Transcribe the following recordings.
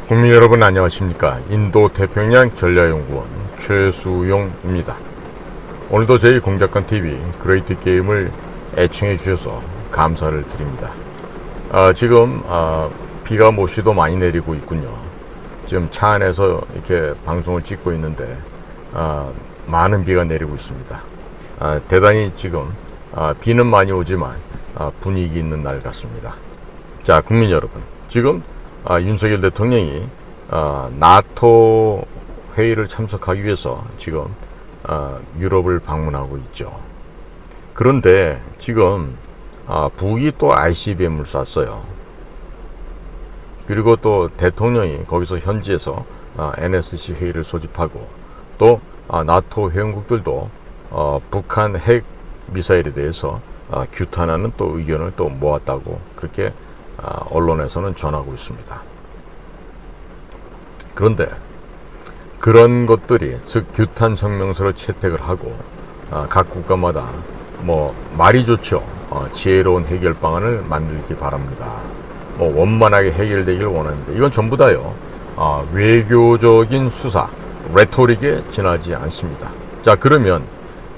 국민 여러분 안녕하십니까. 인도태평양 전략연구원 최수용입니다. 오늘도 저희 공작관TV 그레이트 게임을 애청해 주셔서 감사를 드립니다. 지금 비가 모시도 많이 내리고 있군요. 지금 차 안에서 이렇게 방송을 찍고 있는데 많은 비가 내리고 있습니다. 대단히 지금 비는 많이 오지만 분위기 있는 날 같습니다. 자, 국민 여러분, 지금 윤석열 대통령이 나토 회의를 참석하기 위해서 지금 유럽을 방문하고 있죠. 그런데 지금 북이 또 ICBM을 쐈어요. 그리고 또 대통령이 거기서 현지에서 NSC 회의를 소집하고 또 나토 회원국들도 북한 핵 미사일에 대해서 규탄하는 또 의견을 또 모았다고 그렇게 언론에서는 전하고 있습니다. 그런데 그런 것들이 즉 규탄 성명서를 채택을 하고 각 국가마다 뭐 말이 좋죠. 지혜로운 해결 방안을 만들기 바랍니다. 뭐 원만하게 해결되기를 원합니다. 이건 전부 다요 외교적인 수사, 레토릭에 지나지 않습니다. 자, 그러면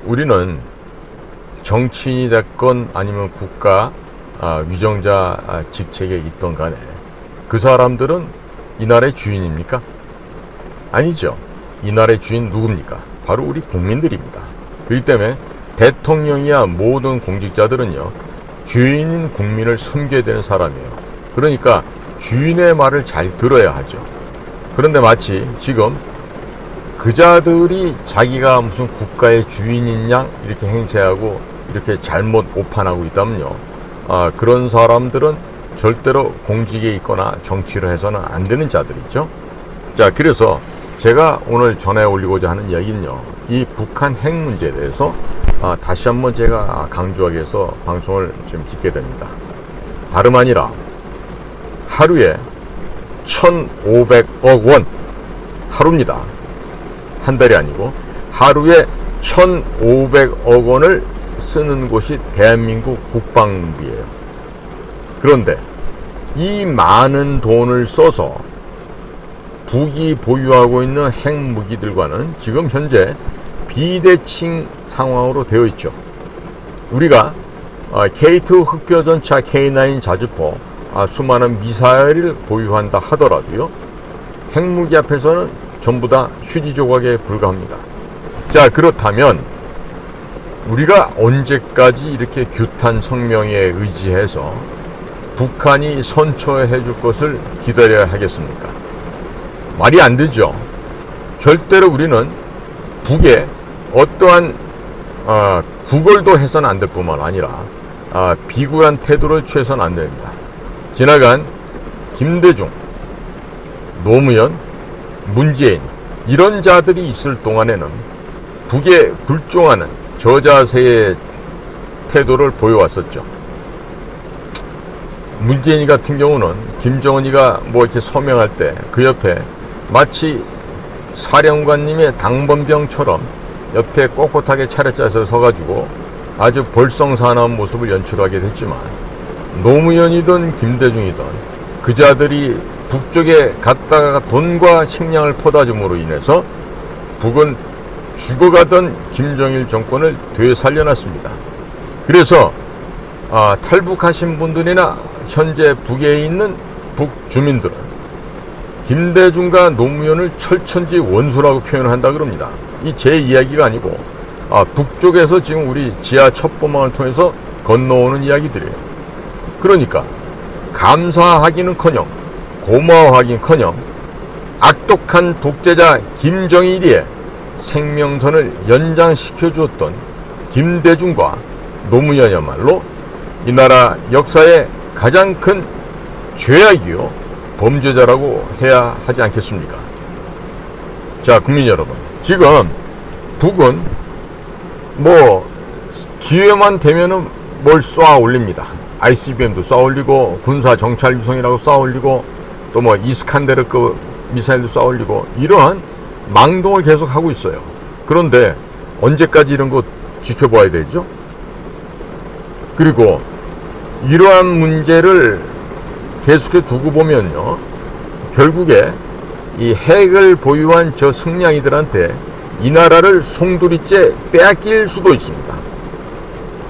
우리는 정치인이 됐건 아니면 국가 위정자 직책에 있던 간에 그 사람들은 이 나라의 주인입니까? 아니죠. 이 나라의 주인 누굽니까? 바로 우리 국민들입니다. 그렇기 때문에 대통령이야 모든 공직자들은요 주인인 국민을 섬겨야 되는 사람이에요. 그러니까 주인의 말을 잘 들어야 하죠. 그런데 마치 지금 그자들이 자기가 무슨 국가의 주인인 양 이렇게 행세하고 이렇게 잘못 오판하고 있다면요 그런 사람들은 절대로 공직에 있거나 정치를 해서는 안 되는 자들이죠. 자, 그래서 제가 오늘 전해 올리고자 하는 이야기는요 이 북한 핵 문제에 대해서 다시 한번 제가 강조하기 위해서 방송을 지금 찍게 됩니다. 다름 아니라 하루에 1,500억 원, 하루입니다. 한 달이 아니고 하루에 1,500억 원을 쓰는 곳이 대한민국 국방비예요. 그런데 이 많은 돈을 써서 북이 보유하고 있는 핵무기들과는 지금 현재 비대칭 상황으로 되어 있죠. 우리가 K2 흑표전차, K9 자주포, 수많은 미사일을 보유한다 하더라도요 핵무기 앞에서는 전부 다 휴지 조각에 불과합니다. 자, 그렇다면 우리가 언제까지 이렇게 규탄 성명에 의지해서 북한이 선처해 줄 것을 기다려야 하겠습니까? 말이 안 되죠. 절대로 우리는 북에 어떠한 구걸도 해서는 안 될 뿐만 아니라 비굴한 태도를 취해서는 안 됩니다. 지나간 김대중, 노무현, 문재인 이런 자들이 있을 동안에는 북에 굴종하는 저자세의 태도를 보여왔었죠. 문재인 같은 경우는 김정은이가 뭐 이렇게 서명할 때 그 옆에 마치 사령관님의 당번병처럼 옆에 꼿꼿하게 차렷자세로 서가지고 아주 볼썽사나운 모습을 연출하게 됐지만 노무현이든 김대중이든 그 자들이 북쪽에 갔다가 돈과 식량을 퍼다 줌으로 인해서 북은 죽어가던 김정일 정권을 되살려놨습니다. 그래서 탈북하신 분들이나 현재 북에 있는 북 주민들은 김대중과 노무현을 철천지 원수라고 표현을 한다 그럽니다. 이 제 이야기가 아니고 북쪽에서 지금 우리 지하 첩보망을 통해서 건너오는 이야기들이에요. 그러니까 감사하기는커녕 고마워하기는커녕 악독한 독재자 김정일이의 생명선을 연장시켜 주었던 김대중과 노무현이야말로 이 나라 역사의 가장 큰 죄악이요 범죄자라고 해야 하지 않겠습니까? 자, 국민 여러분, 지금 북은 뭐 기회만 되면은 뭘 쏘아 올립니다. ICBM도 쏘아 올리고 군사 정찰 위성이라고 쏘아 올리고 또 뭐 이스칸데르급 미사일도 쏘아 올리고 이러한 망동을 계속 하고 있어요. 그런데 언제까지 이런 거 지켜봐야 되죠? 그리고 이러한 문제를 계속해 두고 보면요 결국에 이 핵을 보유한 저 승냥이들한테 이 나라를 송두리째 빼앗길 수도 있습니다.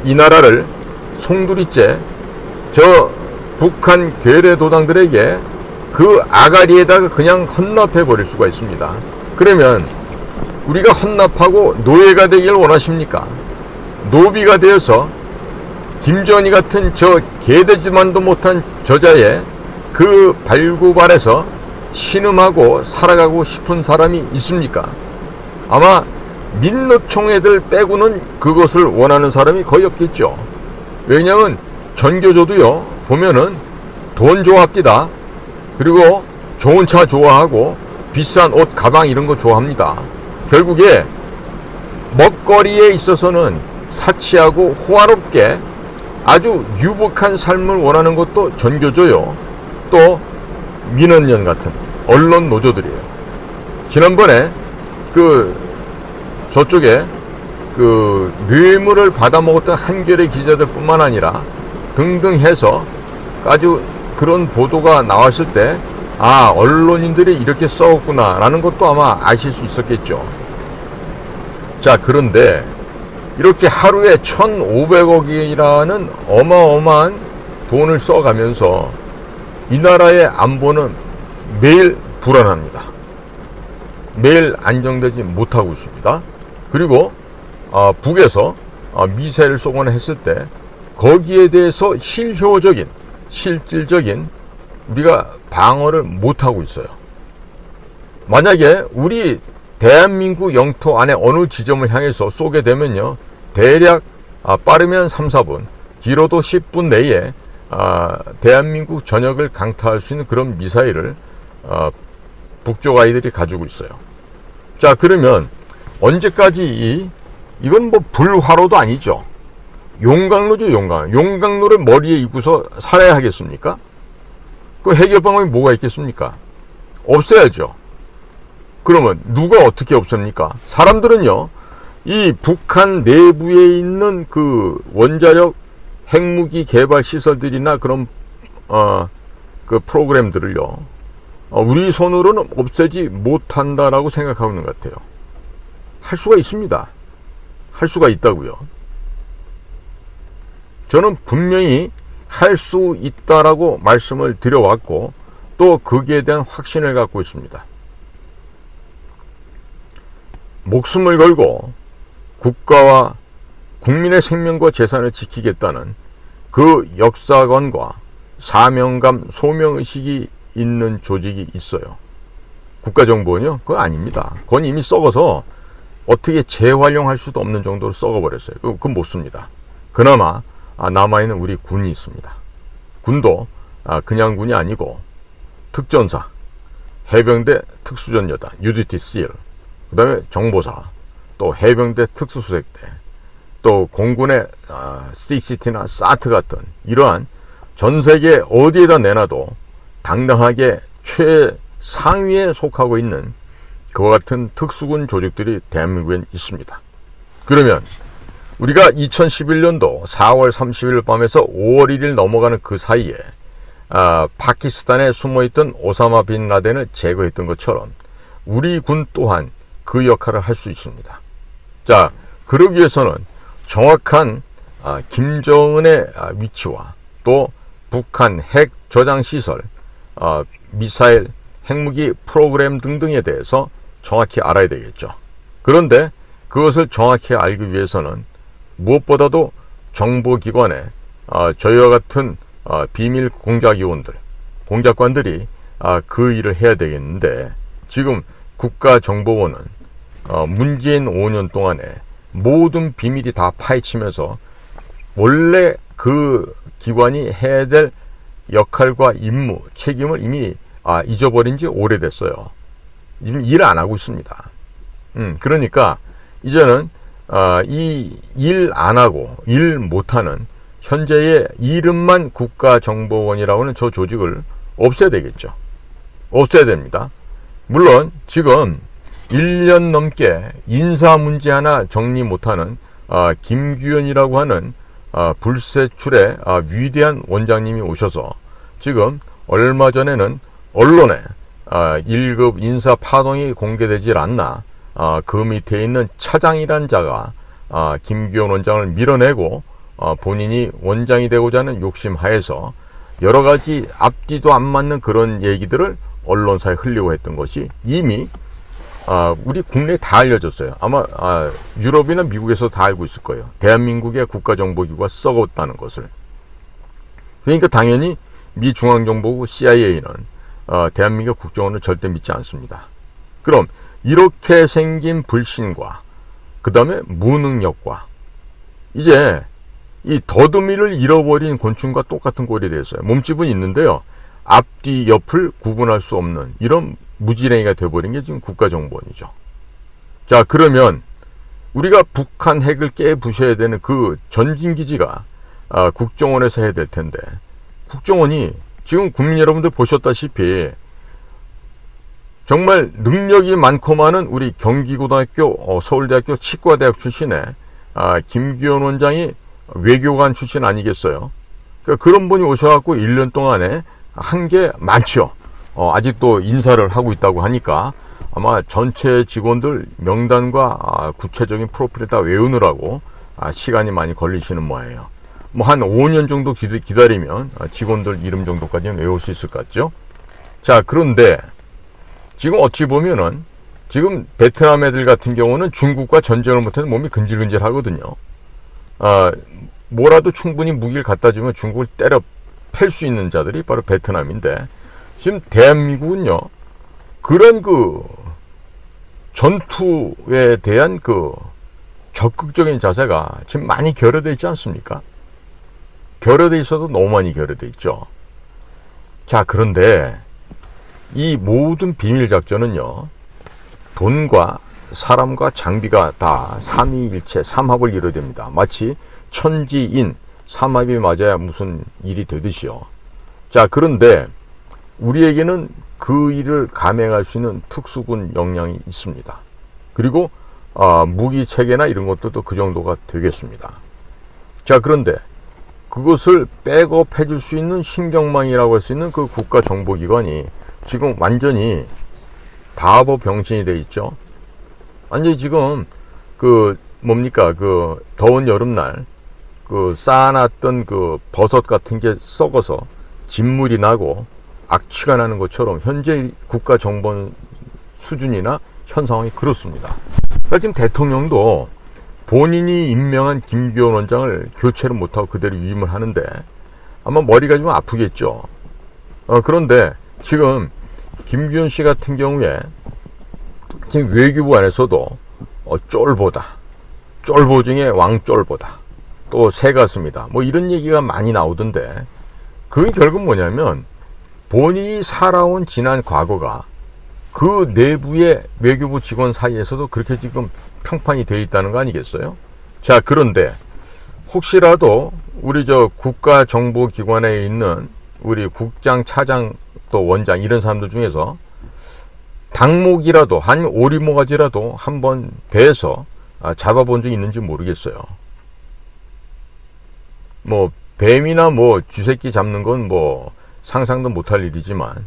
이 나라를 송두리째 저 북한 괴뢰도당들에게 그 아가리에다가 그냥 헌납해 버릴 수가 있습니다. 그러면 우리가 헌납하고 노예가 되길 원하십니까? 노비가 되어서 김정은이 같은 저 개되지만도 못한 저자의 그 발구발에서 신음하고 살아가고 싶은 사람이 있습니까? 아마 민노총 애들 빼고는 그것을 원하는 사람이 거의 없겠죠. 왜냐하면 전교조도요 보면은 돈 좋아합니다. 그리고 좋은 차 좋아하고 비싼 옷 가방 이런 거 좋아합니다. 결국에 먹거리에 있어서는 사치하고 호화롭게 아주 유복한 삶을 원하는 것도 전교조요, 또 민원연 같은 언론 노조들이에요. 지난번에 저쪽에 뇌물을 받아먹었던 한겨레 기자들 뿐만 아니라 등등 해서 아주 그런 보도가 나왔을 때 언론인들이 이렇게 썩었구나 라는 것도 아마 아실 수 있었겠죠. 자, 그런데 이렇게 하루에 1,500억이라는 어마어마한 돈을 써가면서 이 나라의 안보는 매일 불안합니다. 매일 안정되지 못하고 있습니다. 그리고 북에서 미사일을 쏘거나 했을 때 거기에 대해서 실질적인 우리가 방어를 못하고 있어요. 만약에 우리 대한민국 영토 안에 어느 지점을 향해서 쏘게 되면요, 대략 빠르면 3, 4분, 길어도 10분 내에 대한민국 전역을 강타할 수 있는 그런 미사일을 북쪽 아이들이 가지고 있어요. 자, 그러면 언제까지 이건 뭐 불화로도 아니죠. 용광로죠, 용광로를 머리에 입고서 살아야 하겠습니까? 그 해결 방법이 뭐가 있겠습니까? 없애야죠. 그러면 누가 어떻게 없앱니까? 사람들은요, 이 북한 내부에 있는 그 원자력 핵무기 개발 시설들이나 그런 그 프로그램들을요, 우리 손으로는 없애지 못한다라고 생각하고 있는 것 같아요. 할 수가 있습니다. 할 수가 있다고요. 저는 분명히 할 수 있다라고 말씀을 드려왔고, 또 거기에 대한 확신을 갖고 있습니다. 목숨을 걸고 국가와 국민의 생명과 재산을 지키겠다는 그 역사관과 사명감, 소명의식이 있는 조직이 있어요. 국가정보원이요? 그건 아닙니다. 그건 이미 썩어서 어떻게 재활용할 수도 없는 정도로 썩어버렸어요. 그건 못 씁니다. 그나마 남아있는 우리 군이 있습니다. 군도 그냥 군이 아니고 특전사, 해병대 특수전여단, UDT SEAL, 그 다음에 정보사, 또 해병대 특수수색대, 또 공군의 CCT나 SAT 같은 이러한 전세계 어디에다 내놔도 당당하게 최상위에 속하고 있는 그와 같은 특수군 조직들이 대한민국엔 있습니다. 그러면 우리가 2011년도 4월 30일 밤에서 5월 1일 넘어가는 그 사이에 파키스탄에 숨어있던 오사마 빈 라덴을 제거했던 것처럼 우리 군 또한 그 역할을 할 수 있습니다. 자, 그러기 위해서는 정확한 김정은의 위치와 또 북한 핵 저장시설, 미사일, 핵무기 프로그램 등등에 대해서 정확히 알아야 되겠죠. 그런데 그것을 정확히 알기 위해서는 무엇보다도 정보기관의 저희와 같은 비밀 공작위원들, 공작관들이 그 일을 해야 되겠는데, 지금 국가정보원은 문재인 5년 동안에 모든 비밀이 다 파헤치면서 원래 그 기관이 해야 될 역할과 임무, 책임을 이미 잊어버린 지 오래됐어요. 이미 일 안 하고 있습니다. 그러니까 이제는 이 일 안 하고 일 못하는 현재의 이름만 국가정보원이라고 하는 저 조직을 없애야 되겠죠. 없애야 됩니다. 물론 지금 1년 넘게 인사 문제 하나 정리 못하는 김규현이라고 하는 불세출의 위대한 원장님이 오셔서 지금 얼마 전에는 언론에 1급 인사 파동이 공개되질 않나 그 밑에 있는 차장이란 자가 김규현 원장을 밀어내고 본인이 원장이 되고자 하는 욕심 하에서 여러가지 앞뒤도 안 맞는 그런 얘기들을 언론사에 흘리고 했던 것이 이미 우리 국내에 다 알려졌어요. 아마 유럽이나 미국에서 다 알고 있을 거예요. 대한민국의 국가정보기구가 썩었다는 것을. 그러니까 당연히 미 중앙정보국 CIA는 대한민국 국정원을 절대 믿지 않습니다. 그럼 이렇게 생긴 불신과 그 다음에 무능력과 이제 이 더듬이를 잃어버린 곤충과 똑같은 꼴이 됐어요. 몸집은 있는데요, 앞뒤 옆을 구분할 수 없는 이런 무지랭이가 돼버린 게 지금 국가정보원이죠. 자, 그러면 우리가 북한 핵을 깨부셔야 되는 그 전진기지가 국정원에서 해야 될 텐데, 국정원이 지금 국민 여러분들 보셨다시피 정말 능력이 많고 많은 우리 경기고등학교, 서울대학교 치과대학 출신의 김규현 원장이 외교관 출신 아니겠어요? 그러니까 그런 분이 오셔갖고 1년 동안에 한 게 많죠. 아직도 인사를 하고 있다고 하니까 아마 전체 직원들 명단과 구체적인 프로필을 다 외우느라고 시간이 많이 걸리시는 모양이에요. 뭐 한 5년 정도 기다리면 직원들 이름 정도까지는 외울 수 있을 것 같죠. 자, 그런데 지금 어찌 보면은 지금 베트남 애들 같은 경우는 중국과 전쟁을 못해서 몸이 근질근질 하거든요. 뭐라도 충분히 무기를 갖다 주면 중국을 때려 팰 수 있는 자들이 바로 베트남인데, 지금 대한민국은요, 그런 그 전투에 대한 그 적극적인 자세가 지금 많이 결여되어 있지 않습니까? 결여되어 있어도 너무 많이 결여되어 있죠. 자, 그런데 이 모든 비밀작전은요, 돈과 사람과 장비가 다 삼위일체, 삼합을 이뤄야 됩니다. 마치 천지인 삼합이 맞아야 무슨 일이 되듯이요. 자, 그런데 우리에게는 그 일을 감행할 수 있는 특수군 역량이 있습니다. 그리고 무기 체계나 이런 것들도 그 정도가 되겠습니다. 자, 그런데 그것을 백업해 줄 수 있는 신경망이라고 할 수 있는 그 국가정보기관이 지금 완전히 바보 병신이 돼 있죠. 완전히 지금 그 뭡니까, 그 더운 여름날 그 쌓아놨던 그 버섯 같은 게 썩어서 진물이 나고 악취가 나는 것처럼 현재 국가정보 수준이나 현 상황이 그렇습니다. 그러니까 지금 대통령도 본인이 임명한 김규현 원장을 교체를 못하고 그대로 유임을 하는데 아마 머리가 좀 아프겠죠. 그런데 지금 김규현 씨 같은 경우에 지금 외교부 안에서도 쫄보 중에 왕쫄보다, 또 새가슴이다, 뭐 이런 얘기가 많이 나오던데, 그게 결국 뭐냐면 본인이 살아온 지난 과거가 그 내부의 외교부 직원 사이에서도 그렇게 지금 평판이 되어 있다는 거 아니겠어요? 자, 그런데 혹시라도 우리 저 국가정보기관에 있는 우리 국장, 차장, 또 원장 이런 사람들 중에서 닭목이라도 한 오리모가지라도 한번 배에서 잡아본 적이 있는지 모르겠어요. 뭐 뱀이나 뭐 쥐새끼 잡는 건 뭐 상상도 못할 일이지만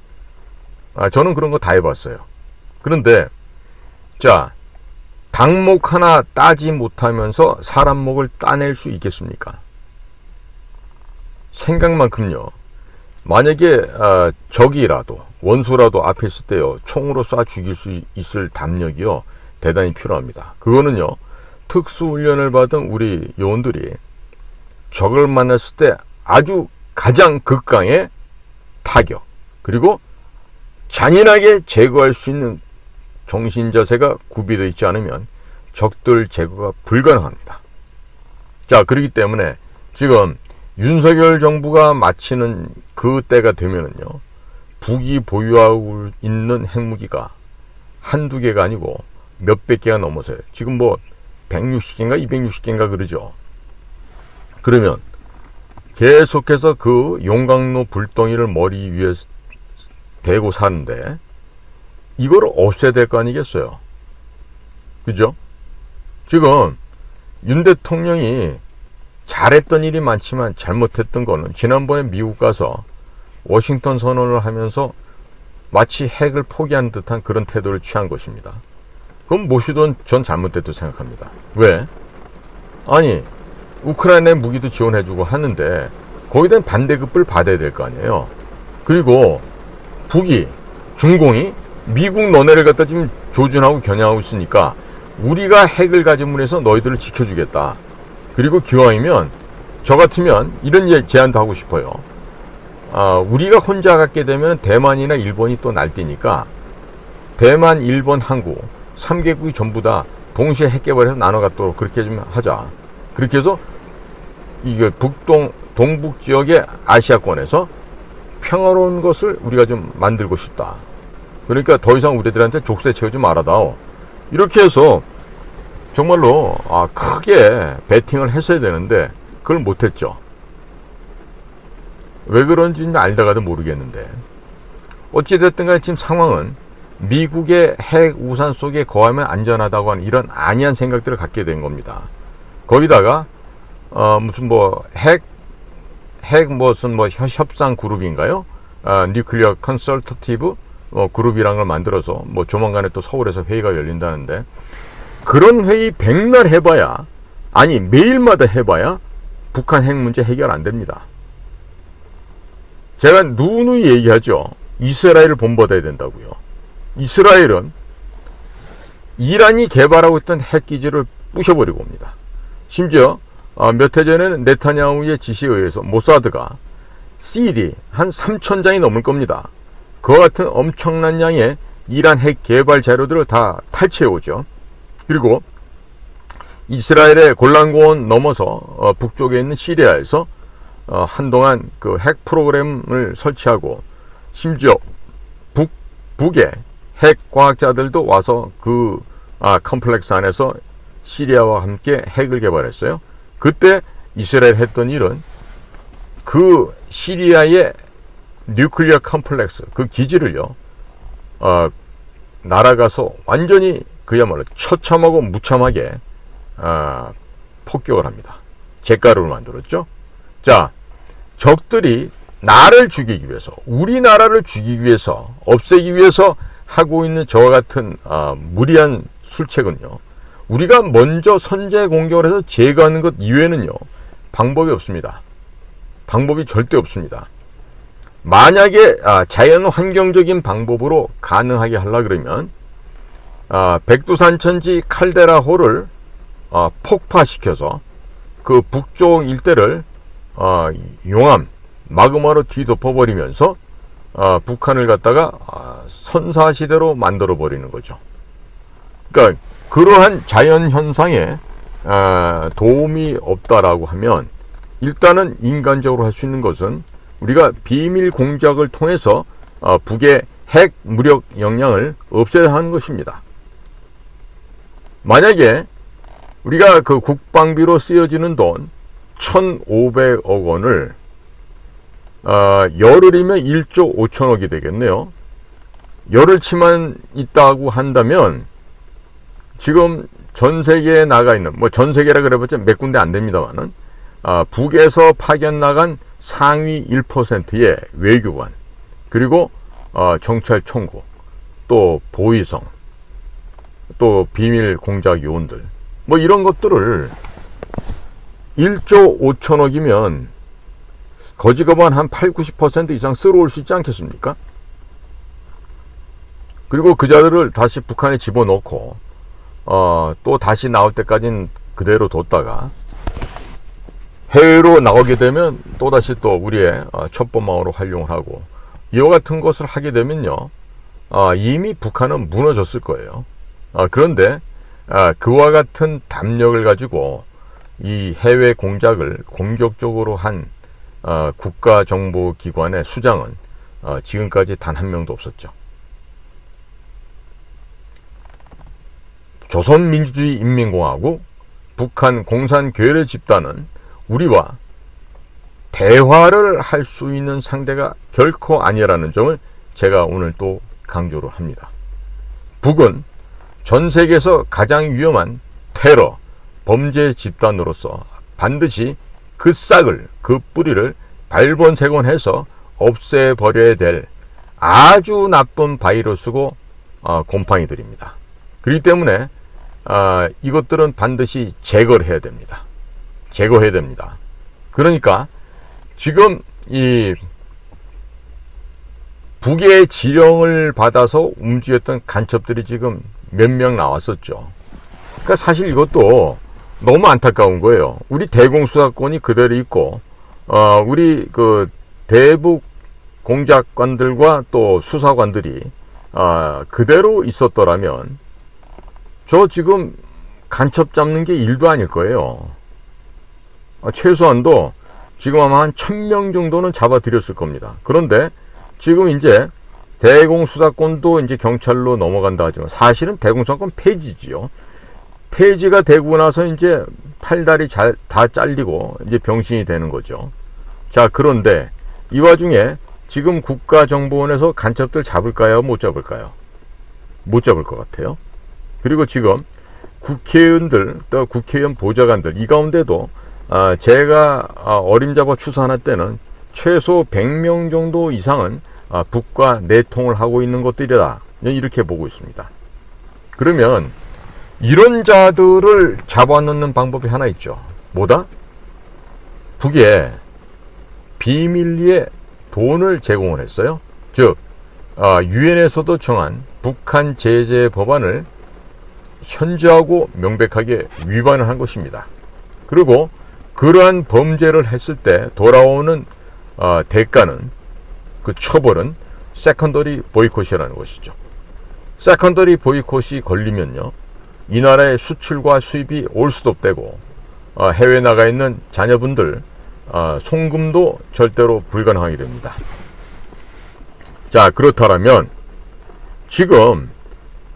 저는 그런 거 다 해봤어요. 그런데 자, 닭목 하나 따지 못하면서 사람 목을 따낼 수 있겠습니까? 생각만큼요. 만약에 적이라도 원수라도 앞에 있을 때요, 총으로 쏴 죽일 수 있을 담력이요 대단히 필요합니다. 그거는요, 특수훈련을 받은 우리 요원들이 적을 만났을 때 아주 가장 극강의 타격, 그리고 잔인하게 제거할 수 있는 정신자세가 구비되어 있지 않으면 적들 제거가 불가능합니다. 자, 그렇기 때문에 지금 윤석열 정부가 마치는 그 때가 되면은요, 북이 보유하고 있는 핵무기가 한두 개가 아니고 몇백 개가 넘어서요. 지금 뭐 160개인가 260개인가 그러죠. 그러면 계속해서 그 용광로 불덩이를 머리 위에 대고 사는데 이걸 없애야 될 거 아니겠어요? 그죠? 지금 윤 대통령이 잘했던 일이 많지만 잘못했던 거는 지난번에 미국 가서 워싱턴 선언을 하면서 마치 핵을 포기하는 듯한 그런 태도를 취한 것입니다. 그럼 무엇이든 전 잘못됐다고 생각합니다. 왜? 아니, 우크라이나에 무기도 지원해주고 하는데 거기에 대한 반대급을 받아야 될 거 아니에요. 그리고 북이, 중공이 미국 너네를 갖다 지금 조준하고 겨냥하고 있으니까 우리가 핵을 가짐으로 해서 너희들을 지켜주겠다. 그리고 기왕이면 저 같으면 이런 제안도 하고 싶어요. 우리가 혼자 갖게 되면 대만이나 일본이 또 날뛰니까 대만, 일본, 한국 3개국이 전부 다 동시에 핵 개발해서 나눠 갖도록 그렇게 좀 하자. 그렇게 해서 이게 동북 지역의 아시아권에서 평화로운 것을 우리가 좀 만들고 싶다. 그러니까 더 이상 우리들한테 족쇄 채우지 말아다오. 이렇게 해서 정말로 크게 배팅을 했어야 되는데 그걸 못했죠. 왜 그런지 알다가도 모르겠는데 어찌됐든 간에 지금 상황은 미국의 핵 우산 속에 거하면 안전하다고 하는 이런 안이한 생각들을 갖게 된 겁니다. 거기다가 무슨 무슨 협상 그룹인가요? 뉴클리어 컨설터티브 그룹이라는 걸 만들어서 조만간에 또 서울에서 회의가 열린다는데 그런 회의 백날 해봐야, 아니 매일마다 해봐야 북한 핵 문제 해결 안 됩니다. 제가 누누이 얘기하죠. 이스라엘을 본받아야 된다고요. 이스라엘은 이란이 개발하고 있던 핵기지를 부셔버리고 옵니다. 심지어 몇 해 전에는 네타냐후의 지시에 의해서 모사드가 CD 한 3,000장이 넘을 겁니다. 그와 같은 엄청난 양의 이란 핵 개발 자료들을 다 탈취해오죠. 그리고 이스라엘의 골란고원 넘어서 북쪽에 있는 시리아에서 한동안 그 핵 프로그램을 설치하고 심지어 북의 핵 과학자들도 와서 그 컴플렉스 안에서 시리아와 함께 핵을 개발했어요. 그때 이스라엘 했던 일은 그 시리아의 뉴클리어 컴플렉스 그 기지를요 날아가서 완전히 그야말로 처참하고 무참하게 폭격을 합니다. 잿가루를 만들었죠. 자, 적들이 나를 죽이기 위해서, 우리나라를 죽이기 위해서, 없애기 위해서 하고 있는 저와 같은 무리한 술책은요, 우리가 먼저 선제 공격을 해서 제거하는 것 이외에는요 방법이 없습니다. 방법이 절대 없습니다. 만약에 자연 환경적인 방법으로 가능하게 하려 그러면 백두산천지 칼데라호를 폭파시켜서 그 북쪽 일대를 용암, 마그마로 뒤덮어버리면서 북한을 갖다가 선사시대로 만들어 버리는 거죠. 그러니까 그러한 자연현상에 도움이 없다라고 하면 일단은 인간적으로 할 수 있는 것은 우리가 비밀 공작을 통해서 북의 핵 무력 역량을 없애야 하는 것입니다. 만약에 우리가 그 국방비로 쓰여지는 돈 1,500억 원을 열흘이면 1조 5천억이 되겠네요. 열흘치만 있다고 한다면 지금 전 세계에 나가 있는, 전 세계라 그래봤자 몇 군데 안 됩니다만은 북에서 파견 나간 상위 1%의 외교관, 그리고 정찰총국, 또 보위성, 또 비밀 공작 요원들, 이런 것들을 1조 5천억이면 거지가만 한 80-90% 이상 쓸어올 수 있지 않겠습니까? 그리고 그 자들을 다시 북한에 집어넣고 또 다시 나올 때까지는 그대로 뒀다가 해외로 나오게 되면 또다시 또 우리의 첩보망으로 활용을 하고 이와 같은 것을 하게 되면요 이미 북한은 무너졌을 거예요. 그런데 그와 같은 담력을 가지고 이 해외 공작을 공격적으로 한 국가정보기관의 수장은 지금까지 단 한 명도 없었죠. 조선민주주의인민공화국 북한 공산괴뢰 집단은 우리와 대화를 할 수 있는 상대가 결코 아니라는 점을 제가 오늘 또 강조를 합니다. 북은 전 세계에서 가장 위험한 테러, 범죄 집단으로서 반드시 그 싹을, 그 뿌리를 발본색원해서 없애버려야 될 아주 나쁜 바이러스고 곰팡이들입니다. 그렇기 때문에 이것들은 반드시 제거를 해야 됩니다. 제거해야 됩니다. 그러니까 지금 이 북의 지령을 받아서 움직였던 간첩들이 지금 몇 명 나왔었죠. 그러니까 사실 이것도 너무 안타까운 거예요. 우리 대공수사권이 그대로 있고 우리 그 대북 공작관들과 또 수사관들이 그대로 있었더라면 저 지금 간첩 잡는 게 일도 아닐 거예요. 최소한도 지금 아마 한 1000명 정도는 잡아들였을 겁니다. 그런데 지금 이제 대공수사권도 이제 경찰로 넘어간다 하지만 사실은 대공수사권 폐지지요. 폐지가 되고 나서 이제 팔다리 다 잘리고 이제 병신이 되는 거죠. 자, 그런데 이 와중에 지금 국가정보원에서 간첩들 잡을까요? 못 잡을까요? 못 잡을 것 같아요. 그리고 지금 국회의원들, 또 국회의원 보좌관들 이 가운데도 제가 어림잡아 추산할 때는 최소 100명 정도 이상은 북과 내통을 하고 있는 것들이다, 이렇게 보고 있습니다. 그러면 이런 자들을 잡아넣는 방법이 하나 있죠. 뭐다? 북에 비밀리에 돈을 제공을 했어요. 즉 유엔에서도 정한 북한 제재 법안을 현저하고 명백하게 위반을 한 것입니다. 그리고 그러한 범죄를 했을 때 돌아오는 대가는, 그 처벌은 세컨더리 보이콧이라는 것이죠. 세컨더리 보이콧이 걸리면요, 이 나라의 수출과 수입이 올 수도 없고 해외에 나가 있는 자녀분들 송금도 절대로 불가능하게 됩니다. 자, 그렇다면 지금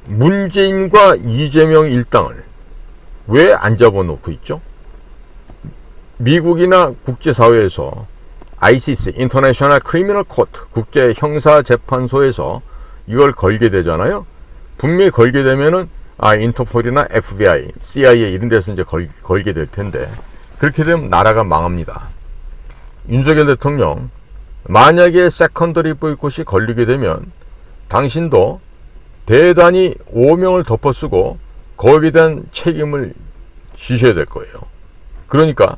문재인과 이재명 일당을 왜 안 잡아놓고 있죠? 미국이나 국제사회에서 ICC, 인터내셔널 크리미널 코트, 국제형사재판소에서 이걸 걸게 되잖아요. 분명히 걸게 되면은 인터폴이나 FBI, CIA 이런 데서 이제 걸게 될 텐데, 그렇게 되면 나라가 망합니다. 윤석열 대통령, 만약에 세컨더리 보이콧이 걸리게 되면 당신도 대단히 오명을 덮어쓰고 거기에 대한 책임을 지셔야 될 거예요. 그러니까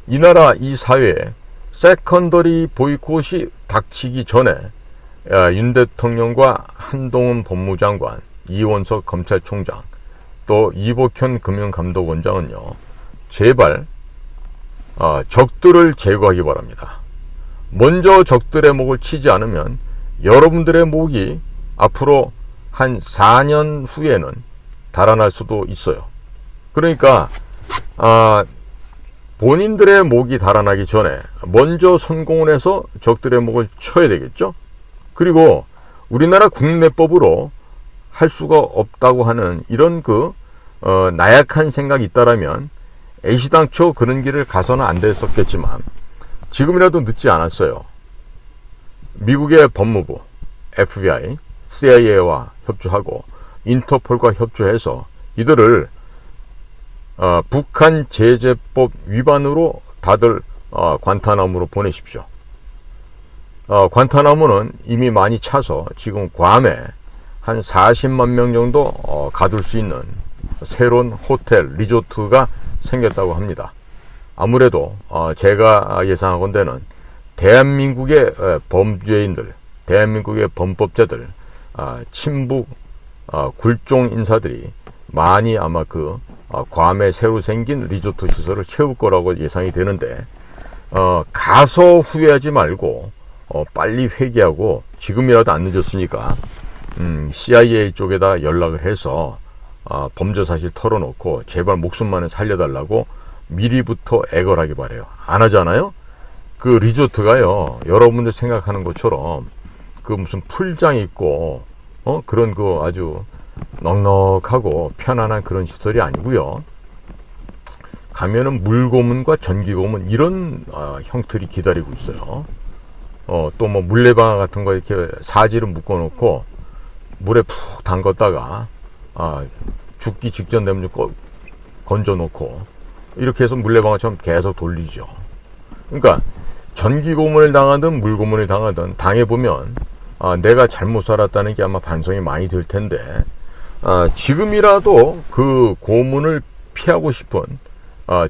이 나라, 이 사회에 세컨더리 보이콧이 닥치기 전에 윤 대통령과 한동훈 법무장관, 이원석 검찰총장, 또 이복현 금융감독원장은요, 제발 적들을 제거하기 바랍니다. 먼저 적들의 목을 치지 않으면 여러분들의 목이 앞으로 한 4년 후에는 달아날 수도 있어요. 그러니까 본인들의 목이 달아나기 전에 먼저 성공을 해서 적들의 목을 쳐야 되겠죠. 그리고 우리나라 국내법으로 할 수가 없다고 하는 이런 나약한 생각이 있다라면 애시당초 그런 길을 가서는 안 됐었겠지만 지금이라도 늦지 않았어요. 미국의 법무부, FBI, CIA와 협조하고 인터폴과 협조해서 이들을 북한 제재법 위반으로 다들 관타나무로 보내십시오. 관타나무는 이미 많이 차서 지금 괌에 한 40만 명 정도 가둘 수 있는 새로운 호텔, 리조트가 생겼다고 합니다. 아무래도 제가 예상하건대는 대한민국의 범죄인들, 대한민국의 범법자들, 친북 굴종 인사들이 많이 아마 괌에 새로 생긴 리조트 시설을 채울 거라고 예상이 되는데, 가서 후회하지 말고 빨리 회개하고 지금이라도 안 늦었으니까 CIA 쪽에다 연락을 해서 범죄 사실 털어놓고 제발 목숨만은 살려달라고 미리부터 애걸하기 바래요. 안 하잖아요? 그 리조트가요, 여러분들 생각하는 것처럼 무슨 풀장 있고 그런 아주 넉넉하고 편안한 그런 시설이 아니고요. 가면은 물고문과 전기고문 이런 형틀이 기다리고 있어요. 또 뭐 물레방아 같은 거 이렇게 사지를 묶어놓고 물에 푹 담갔다가 죽기 직전 되면 건져놓고 이렇게 해서 물레방아처럼 계속 돌리죠. 그러니까 전기고문을 당하든 물고문을 당하든 당해보면 내가 잘못 살았다는 게 아마 반성이 많이 들 텐데, 지금이라도 그 고문을 피하고 싶은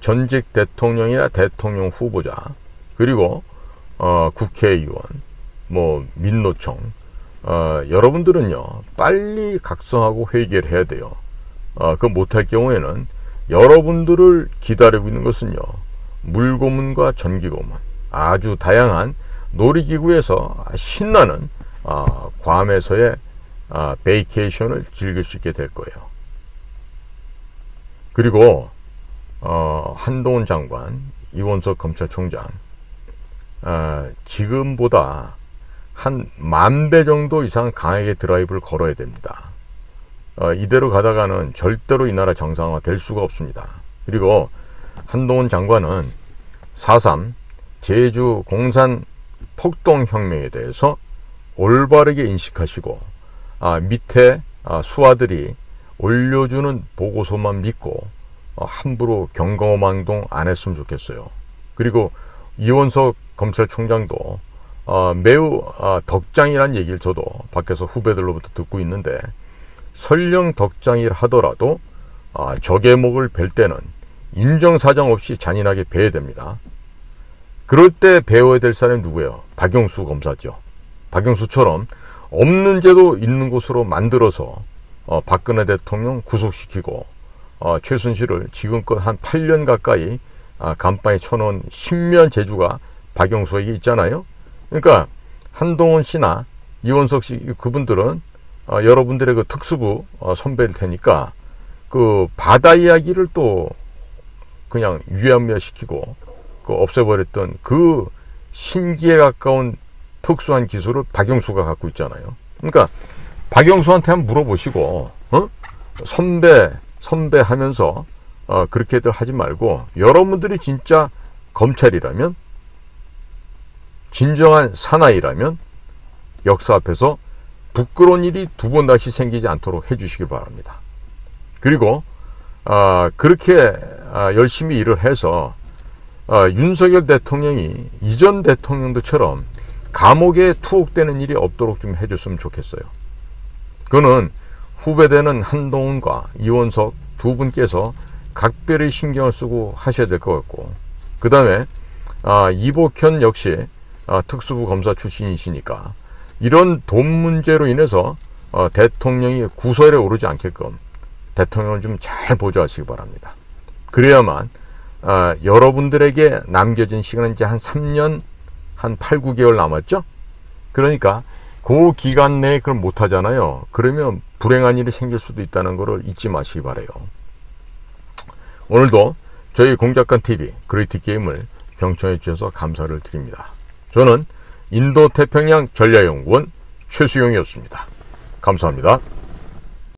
전직 대통령이나 대통령 후보자, 그리고 국회의원, 뭐 민노총, 여러분들은요 빨리 각성하고 회개를 해야 돼요. 그 못할 경우에는 여러분들을 기다리고 있는 것은요 물고문과 전기고문, 아주 다양한 놀이기구에서 신나는 괌에서의 베이케이션을 즐길 수 있게 될 거예요. 그리고 한동훈 장관, 이원석 검찰총장, 지금보다 한 10,000배 정도 이상 강하게 드라이브를 걸어야 됩니다. 이대로 가다가는 절대로 이 나라 정상화 될 수가 없습니다. 그리고 한동훈 장관은 4.3 제주 공산 폭동혁명에 대해서 올바르게 인식하시고 밑에 수하들이 올려주는 보고서만 믿고 함부로 경거망동 안 했으면 좋겠어요. 그리고 이원석 검찰총장도 매우 덕장이라는 얘기를 저도 밖에서 후배들로부터 듣고 있는데, 설령 덕장이라 하더라도 적의 목을 벨 때는 인정사정 없이 잔인하게 베야 됩니다. 그럴 때 배워야 될 사람이 누구예요? 박영수 검사죠. 박영수처럼 없는 죄도 있는 곳으로 만들어서 박근혜 대통령 구속시키고 최순실을 지금껏 한 8년 가까이 감방에 쳐놓은 신면 재주가 박영수에게 있잖아요. 그러니까 한동훈 씨나 이원석 씨, 그분들은 여러분들의 그 특수부 선배일 테니까 그 바다 이야기를 또 그냥 유야무야시키고 없애버렸던 그 신기에 가까운 특수한 기술을 박영수가 갖고 있잖아요. 그러니까 박영수한테 한번 물어보시고 선배 하면서 그렇게들 하지 말고, 여러분들이 진짜 검찰이라면, 진정한 사나이라면 역사 앞에서 부끄러운 일이 두 번 다시 생기지 않도록 해주시기 바랍니다. 그리고 그렇게 열심히 일을 해서 윤석열 대통령이 이전 대통령들처럼 감옥에 투옥되는 일이 없도록 좀 해줬으면 좋겠어요. 그거는 후배되는 한동훈과 이원석 두 분께서 각별히 신경을 쓰고 하셔야 될 것 같고, 그 다음에 이복현 역시 특수부 검사 출신이시니까 이런 돈 문제로 인해서 대통령이 구설에 오르지 않게끔 대통령을 좀 잘 보좌하시기 바랍니다. 그래야만 여러분들에게 남겨진 시간은 이제 한 3년 한 8, 9개월 남았죠. 그러니까 그 기간 내에 그걸 못하잖아요. 그러면 불행한 일이 생길 수도 있다는 것을 잊지 마시기 바라요. 오늘도 저희 공작관TV 그레이트 게임을 경청해 주셔서 감사를 드립니다. 저는 인도태평양 전략연구원 최수용이었습니다. 감사합니다.